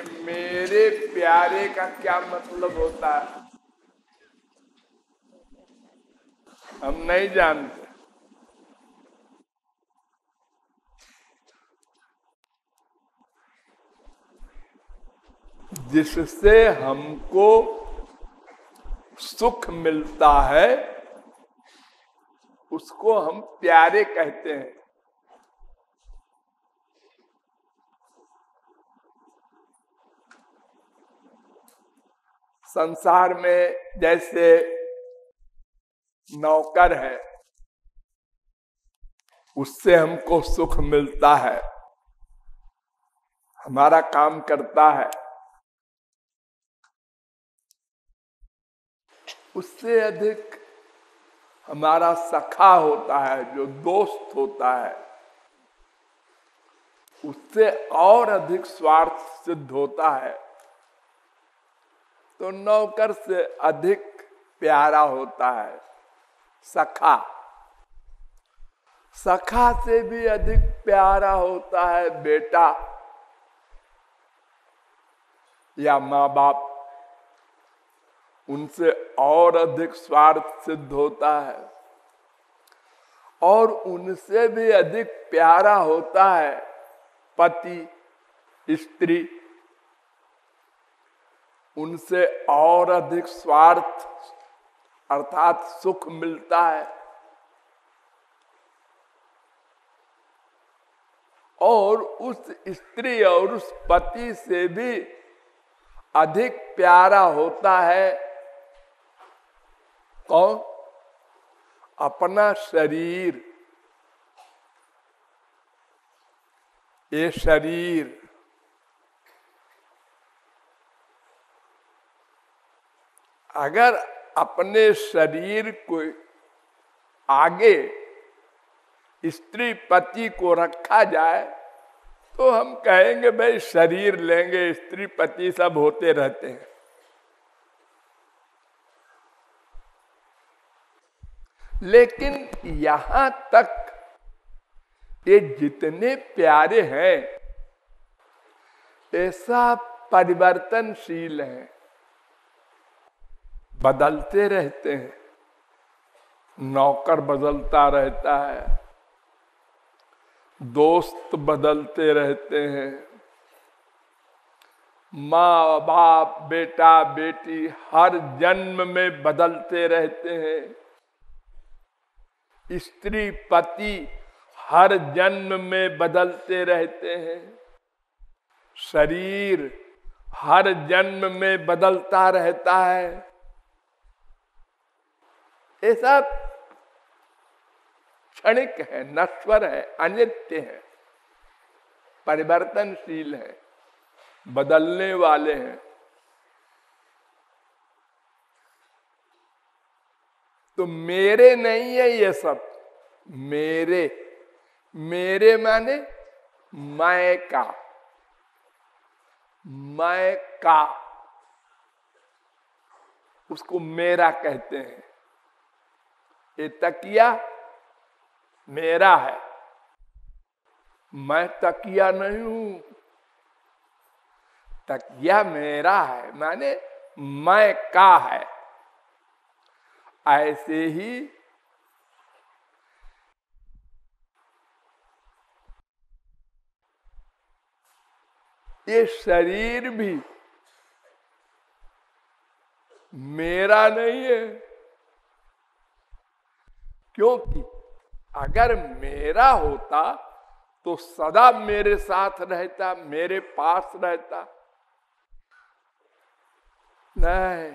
ये मेरे प्यारे का क्या मतलब होता है हम नहीं जानते। जिससे हमको सुख मिलता है उसको हम प्यारे कहते हैं। संसार में जैसे नौकर है उससे हमको सुख मिलता है, हमारा काम करता है। उससे अधिक हमारा सखा होता है, जो दोस्त होता है, उससे और अधिक स्वार्थ सिद्ध होता है। तो नौकर से अधिक प्यारा होता है सखा। सखा से भी अधिक प्यारा होता है बेटा या माँ बाप, उनसे और अधिक स्वार्थ सिद्ध होता है। और उनसे भी अधिक प्यारा होता है पति स्त्री, उनसे और अधिक स्वार्थ अर्थात सुख मिलता है। और उस स्त्री और उस पति से भी अधिक प्यारा होता है कौन? अपना शरीर। ये शरीर अगर अपने शरीर को आगे स्त्री पति को रखा जाए तो हम कहेंगे भाई शरीर लेंगे, स्त्री पति सब होते रहते हैं। लेकिन यहां तक ये जितने प्यारे हैं ऐसा परिवर्तनशील है, बदलते रहते हैं। नौकर बदलता रहता है, दोस्त बदलते रहते हैं, माँ बाप बेटा बेटी हर जन्म में बदलते रहते हैं। स्त्री पति हर जन्म में बदलते रहते हैं। शरीर हर जन्म में बदलता रहता है। ये सब क्षणिक है, नश्वर है, अनित्य है, परिवर्तनशील है, बदलने वाले हैं। तो मेरे नहीं है ये सब। मेरे, मेरे माने मैं का, मैं का, उसको मेरा कहते हैं। ये तकिया मेरा है, मैं तकिया नहीं हूं। तकिया मेरा है माने मैं का है। ऐसे ही ये शरीर भी मेरा नहीं है, क्योंकि अगर मेरा होता तो सदा मेरे साथ रहता, मेरे पास रहता। नहीं,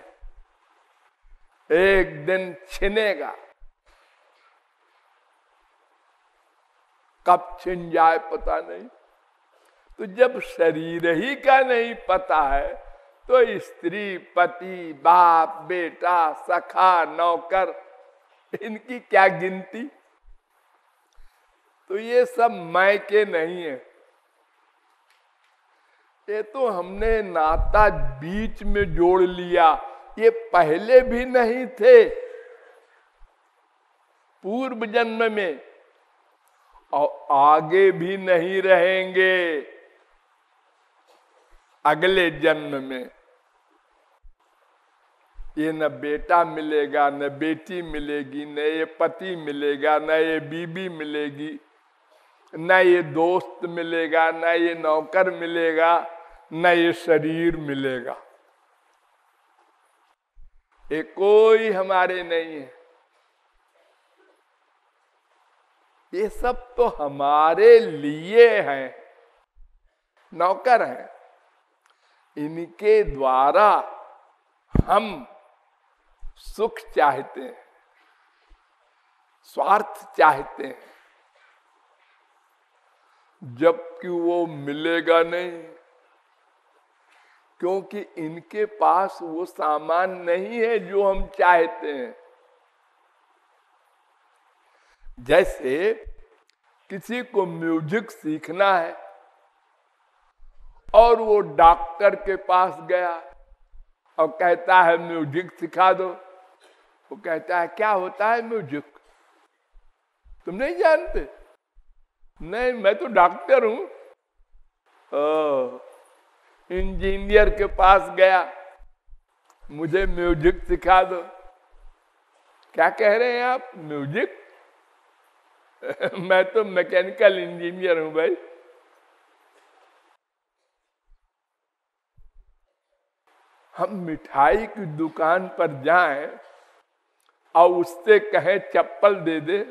एक दिन छिनेगा। कब छिन जाए पता नहीं। तो जब शरीर ही का नहीं पता है तो स्त्री पति बाप बेटा सखा नौकर इनकी क्या गिनती। तो ये सब मैं के नहीं है। ये तो हमने नाता बीच में जोड़ लिया, ये पहले भी नहीं थे पूर्व जन्म में और आगे भी नहीं रहेंगे। अगले जन्म में ये न बेटा मिलेगा, न बेटी मिलेगी, न ये पति मिलेगा, न ये बीबी मिलेगी, न ये दोस्त मिलेगा, न ये नौकर मिलेगा, न ये शरीर मिलेगा। ये कोई हमारे नहीं है। ये सब तो हमारे लिए हैं, नौकर हैं। इनके द्वारा हम सुख चाहते हैं, स्वार्थ चाहते हैं, जबकि वो मिलेगा नहीं, क्योंकि इनके पास वो सामान नहीं है जो हम चाहते हैं। जैसे किसी को म्यूजिक सीखना है और वो डॉक्टर के पास गया और कहता है म्यूजिक सिखा दो। वो कहता है क्या होता है म्यूजिक, तुम नहीं जानते? नहीं, मैं तो डॉक्टर हूं। इंजीनियर के पास गया, मुझे म्यूजिक सिखा दो। क्या कह रहे हैं आप, म्यूजिक? मैं तो मैकेनिकल इंजीनियर हूं भाई। हम मिठाई की दुकान पर जाएं और उससे कहें चप्पल दे दे,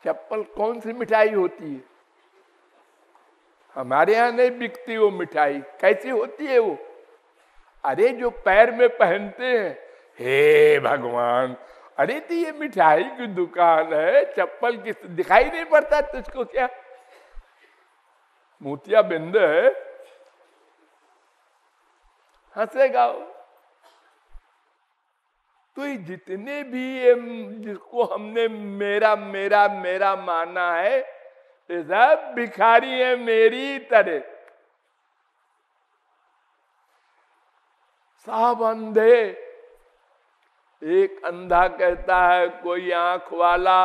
चप्पल कौन सी मिठाई होती है? हमारे यहाँ नहीं बिकती वो मिठाई। कैसी होती है वो? अरे जो पैर में पहनते हैं। हे भगवान, अरे तो ये मिठाई की दुकान है, चप्पल किस दिखाई नहीं पड़ता तुझको क्या? मोतिया बिंद है, हंसेगा वो। तो ये जितने भी जिसको हमने मेरा मेरा मेरा माना है, ये सब भिखारी है मेरी तरह। सब अंधे। एक अंधा कहता है कोई आंख वाला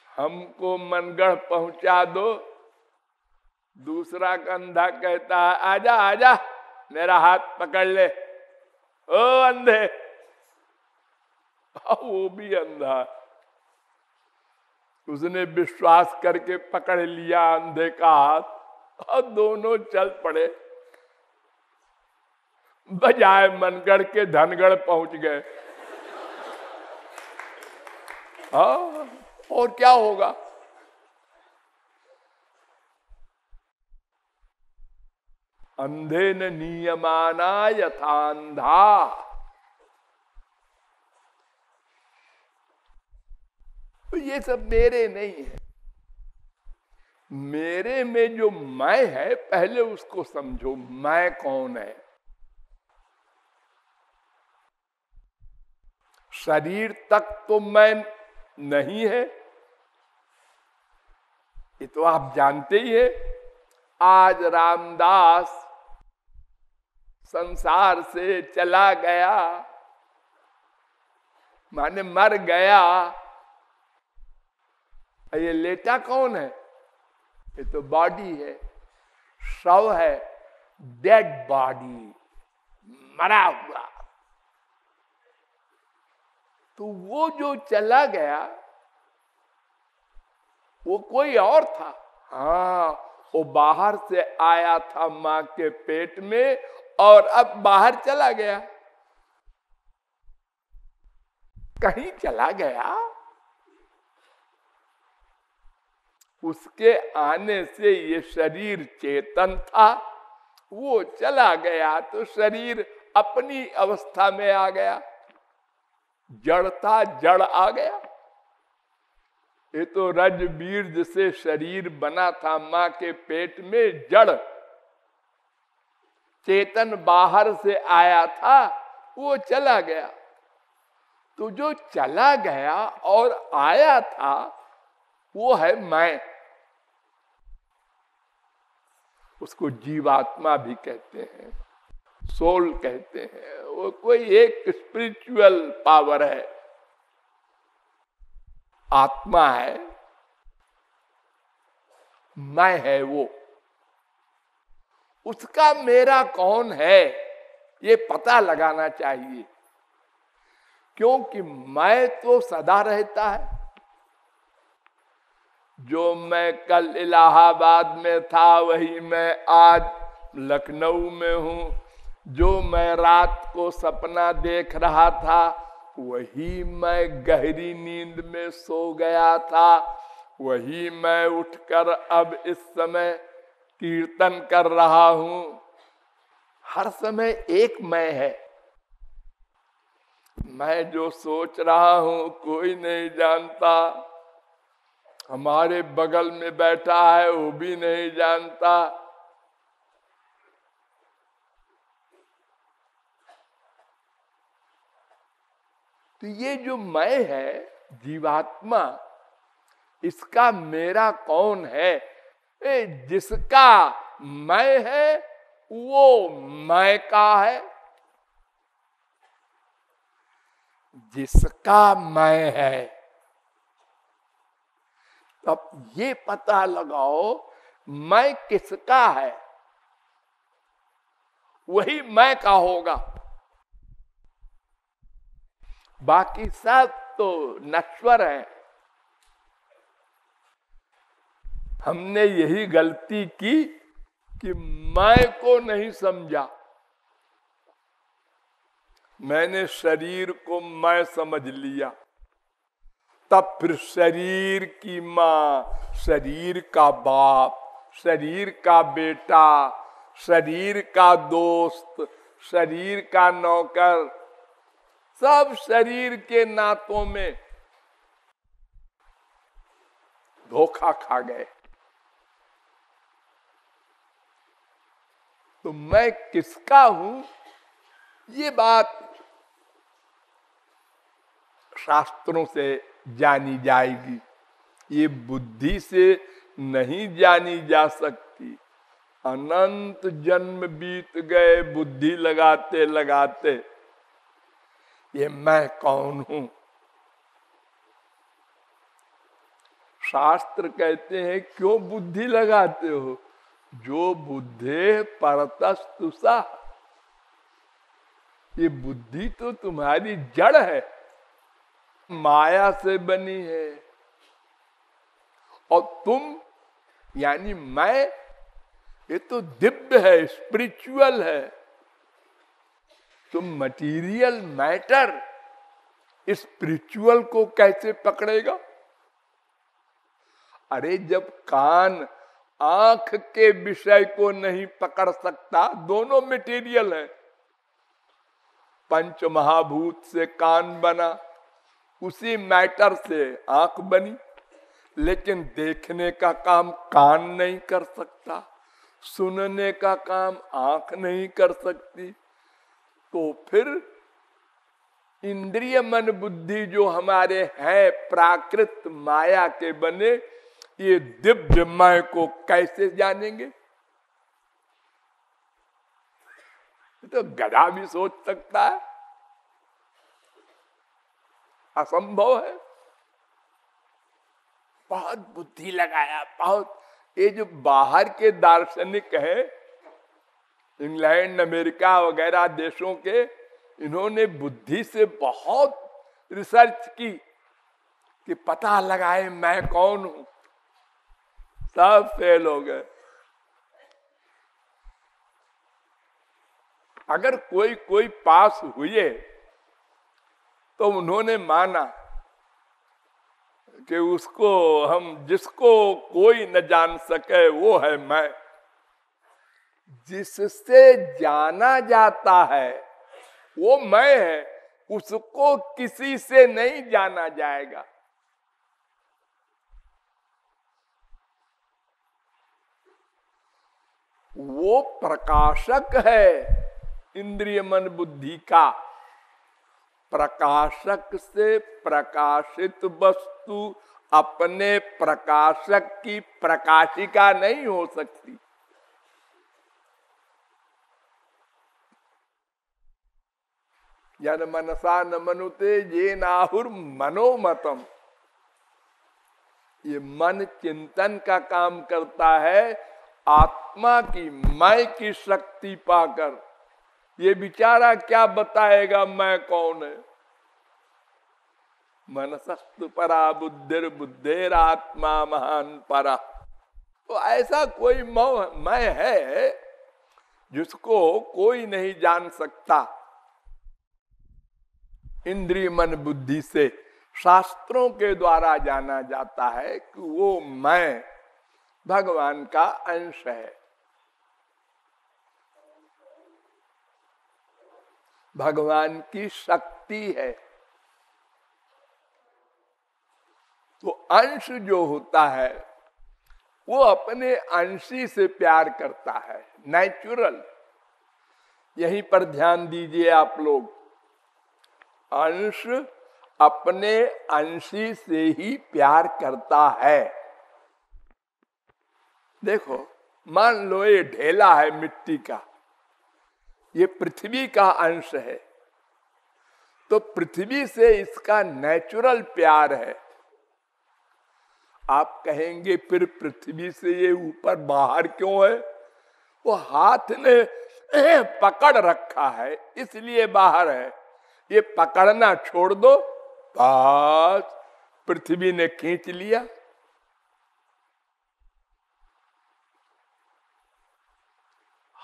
हमको मनगढ़ पहुंचा दो। दूसरा अंधा कहता है आजा आजा मेरा हाथ पकड़ ले। ओ अंधे, वो भी अंधा। उसने विश्वास करके पकड़ लिया अंधे का हाथ और दोनों चल पड़े। बजाय मनगढ़ के धनगढ़ पहुंच गए। हाँ, और क्या होगा? अंधे न नियमाना यथांधा। तो ये सब मेरे नहीं है। मेरे में जो मैं है, पहले उसको समझो, मैं कौन है। शरीर तक तो मैं नहीं है, ये तो आप जानते ही है। आज रामदास संसार से चला गया, माने मर गया। ये लेटा कौन है? ये तो बॉडी है, शव है, डेड बॉडी, मरा हुआ। तो वो जो चला गया वो कोई और था। हाँ, वो बाहर से आया था मां के पेट में और अब बाहर चला गया, कहीं चला गया। उसके आने से ये शरीर चेतन था, वो चला गया तो शरीर अपनी अवस्था में आ गया। जड़ था, जड़ आ गया। ये तो रज बीर्ज से शरीर बना था मां के पेट में, जड़। चेतन बाहर से आया था, वो चला गया। तो जो चला गया और आया था वो है मैं। उसको जीवात्मा भी कहते हैं, सोल कहते हैं। वो कोई एक स्पिरिचुअल पावर है, आत्मा है, मैं है वो। उसका मेरा कौन है ये पता लगाना चाहिए, क्योंकि मैं तो सदा रहता है। जो मैं कल इलाहाबाद में था वही मैं आज लखनऊ में हूं। जो मैं रात को सपना देख रहा था वही मैं गहरी नींद में सो गया था। वही मैं उठकर अब इस समय कीर्तन कर रहा हूं। हर समय एक मैं है। मैं जो सोच रहा हूं कोई नहीं जानता, हमारे बगल में बैठा है वो भी नहीं जानता। तो ये जो मैं है जीवात्मा, इसका मेरा कौन है? जिसका मैं है वो मैं का है। जिसका मैं है, तब ये पता लगाओ मैं किसका है, वही मैं का होगा। बाकी सब तो नश्वर है। हमने यही गलती की कि मैं को नहीं समझा। मैंने शरीर को मैं समझ लिया, तब फिर शरीर की माँ, शरीर का बाप, शरीर का बेटा, शरीर का दोस्त, शरीर का नौकर, सब शरीर के नातों में धोखा खा गए। तो मैं किसका हूं ये बात शास्त्रों से जानी जाएगी। ये बुद्धि से नहीं जानी जा सकती। अनंत जन्म बीत गए बुद्धि लगाते लगाते। ये मैं कौन हूं? शास्त्र कहते हैं क्यों बुद्धि लगाते हो? जो बुद्धे परतस्तुषा, ये बुद्धि तो तुम्हारी जड़ है, माया से बनी है। और तुम यानी मैं, ये तो दिव्य है, स्पिरिचुअल है। तुम मटीरियल मैटर स्पिरिचुअल को कैसे पकड़ेगा? अरे जब कान आंख के विषय को नहीं पकड़ सकता, दोनों मटीरियल है। पंच महाभूत से कान बना, उसी मैटर से आंख बनी, लेकिन देखने का काम कान नहीं कर सकता, सुनने का काम आंख नहीं कर सकती। तो फिर इंद्रिय मन बुद्धि जो हमारे हैं प्राकृत माया के बने, ये दिव्य मैं को कैसे जानेंगे? तो गधा भी सोच सकता है, असंभव है। बहुत बुद्धि लगाया, बहुत। ये जो बाहर के दार्शनिक हैं, इंग्लैंड अमेरिका वगैरह देशों के, इन्होंने बुद्धि से बहुत रिसर्च की कि पता लगाए मैं कौन हूं। सब फेल हो गए। अगर कोई पास हुए तो उन्होंने माना कि उसको हम, जिसको कोई न जान सके वो है मैं। जिससे जाना जाता है वो मैं है, उसको किसी से नहीं जाना जाएगा। वो प्रकाशक है इंद्रिय मन बुद्धि का। प्रकाशक से प्रकाशित वस्तु अपने प्रकाशक की प्रकाशिका नहीं हो सकती। यन मनसा न मनुते ये नाहुर मनोमतम। ये मन चिंतन का काम करता है आत्मा की, मैं की शक्ति पाकर ये बेचारा क्या बताएगा मैं कौन है। मनसस्तु परा बुद्धिर बुद्धेर आत्मा महान परा। तो ऐसा कोई मैं है जिसको कोई नहीं जान सकता। इंद्रिय मन बुद्धि से शास्त्रों के द्वारा जाना जाता है कि वो मैं भगवान का अंश है, भगवान की शक्ति है। तो अंश जो होता है वो अपने अंशी से प्यार करता है, नेचुरल। यहीं पर ध्यान दीजिए आप लोग, अंश अपने अंशी से ही प्यार करता है। देखो, मान लो ये ढेला है मिट्टी का, ये पृथ्वी का अंश है, तो पृथ्वी से इसका नेचुरल प्यार है। आप कहेंगे फिर पृथ्वी से ये ऊपर बाहर क्यों है? वो हाथ ने पकड़ रखा है इसलिए बाहर है। ये पकड़ना छोड़ दो, बस पृथ्वी ने खींच लिया।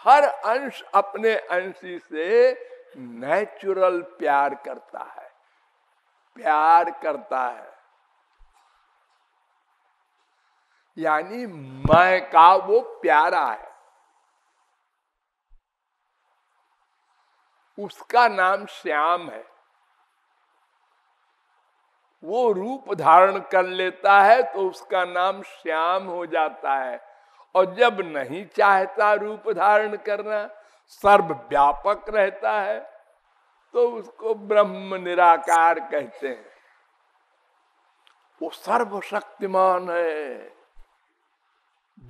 हर अंश अपने अंशी से नेचुरल प्यार करता है, प्यार करता है। यानी मैं का वो प्यारा है, उसका नाम श्याम है। वो रूप धारण कर लेता है तो उसका नाम श्याम हो जाता है। और जब नहीं चाहता रूप धारण करना, सर्वव्यापक रहता है, तो उसको ब्रह्म निराकार कहते हैं। वो सर्वशक्तिमान है,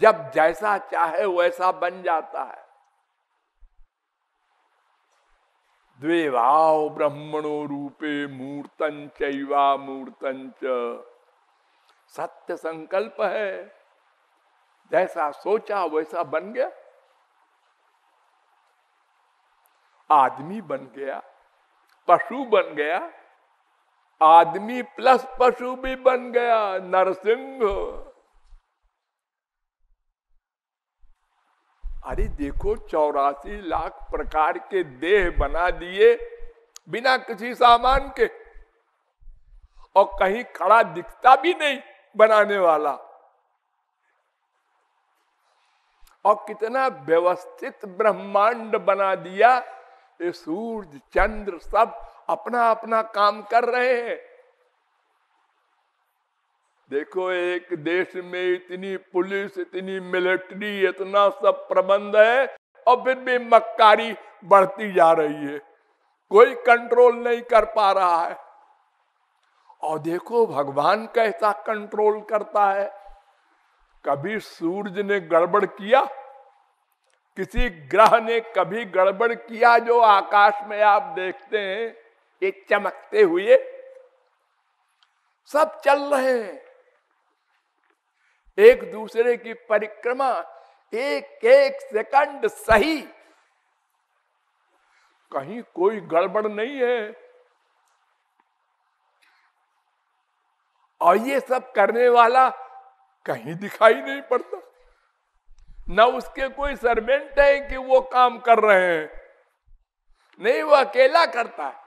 जब जैसा चाहे वैसा बन जाता है। द्वेवाव ब्रह्मणो रूपे मूर्तं चैवा मूर्तं च। सत्य संकल्प है, जैसा सोचा वैसा बन गया। आदमी बन गया, पशु बन गया, आदमी प्लस पशु भी बन गया, नरसिंह। अरे देखो, 84 लाख प्रकार के देह बना दिए बिना किसी सामान के, और कहीं खड़ा दिखता भी नहीं बनाने वाला। और कितना व्यवस्थित ब्रह्मांड बना दिया। ये सूर्य चंद्र सब अपना अपना काम कर रहे हैं। देखो, एक देश में इतनी पुलिस, इतनी मिलिट्री, इतना सब प्रबंध है, और फिर भी मक्कारी बढ़ती जा रही है, कोई कंट्रोल नहीं कर पा रहा है। और देखो भगवान कैसा कंट्रोल करता है। कभी सूरज ने गड़बड़ किया, किसी ग्रह ने कभी गड़बड़ किया? जो आकाश में आप देखते हैं ये चमकते हुए, सब चल रहे हैं एक दूसरे की परिक्रमा, एक एक सेकंड सही, कहीं कोई गड़बड़ नहीं है। और ये सब करने वाला कहीं दिखाई नहीं पड़ता। न उसके कोई सर्वेंट है कि वो काम कर रहे हैं, नहीं, वो अकेला करता है,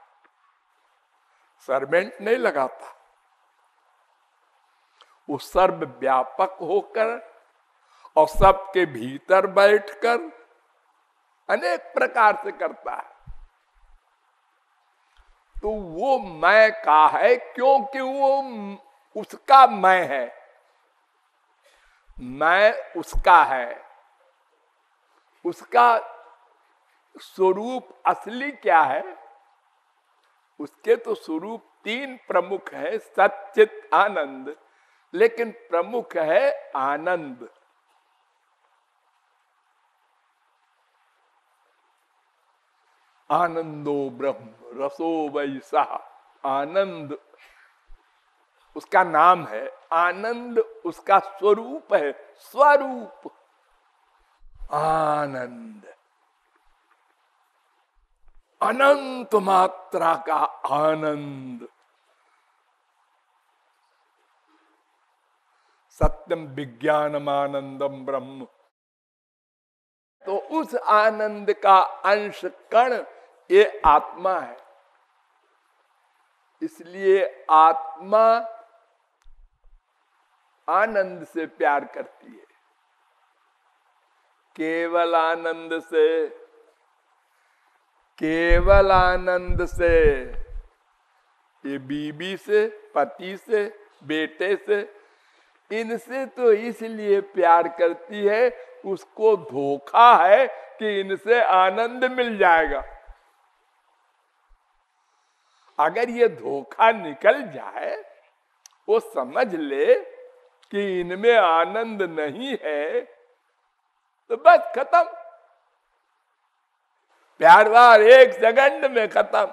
सर्वेंट नहीं लगाता। वो सर्वव्यापक होकर और सबके भीतर बैठकर अनेक प्रकार से करता है। तो वो मैं का है क्योंकि वो उसका मैं है, मैं उसका है। उसका स्वरूप असली क्या है? उसके तो स्वरूप तीन प्रमुख है, सच्चित आनंद, लेकिन प्रमुख है आनंद। आनंदो ब्रह्म रसो वैसा, आनंद उसका नाम है, आनंद उसका स्वरूप है, स्वरूप। आनंद, अनंत मात्रा का आनंद। सत्यम विज्ञानम आनंदम ब्रह्म। तो उस आनंद का अंश कण ये आत्मा है। इसलिए आत्मा आनंद से प्यार करती है, केवल आनंद से, केवल आनंद से। ये बीबी से, पति से, बेटे से, इनसे तो इसलिए प्यार करती है, उसको धोखा है कि इनसे आनंद मिल जाएगा। अगर ये धोखा निकल जाए, वो समझ ले कि इनमें आनंद नहीं है, तो बस खत्म, प्यार वार एक सेकंड में खत्म।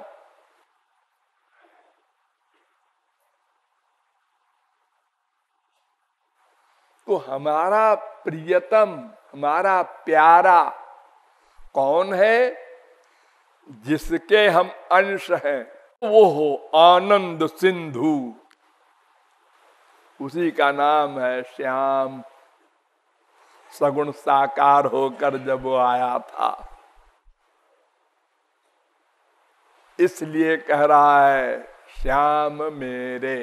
तो हमारा प्रियतम, हमारा प्यारा कौन है? जिसके हम अंश हैं, वो हो आनंद सिंधु। उसी का नाम है श्याम। सगुण साकार होकर जब वो आया था, इसलिए कह रहा है श्याम मेरे।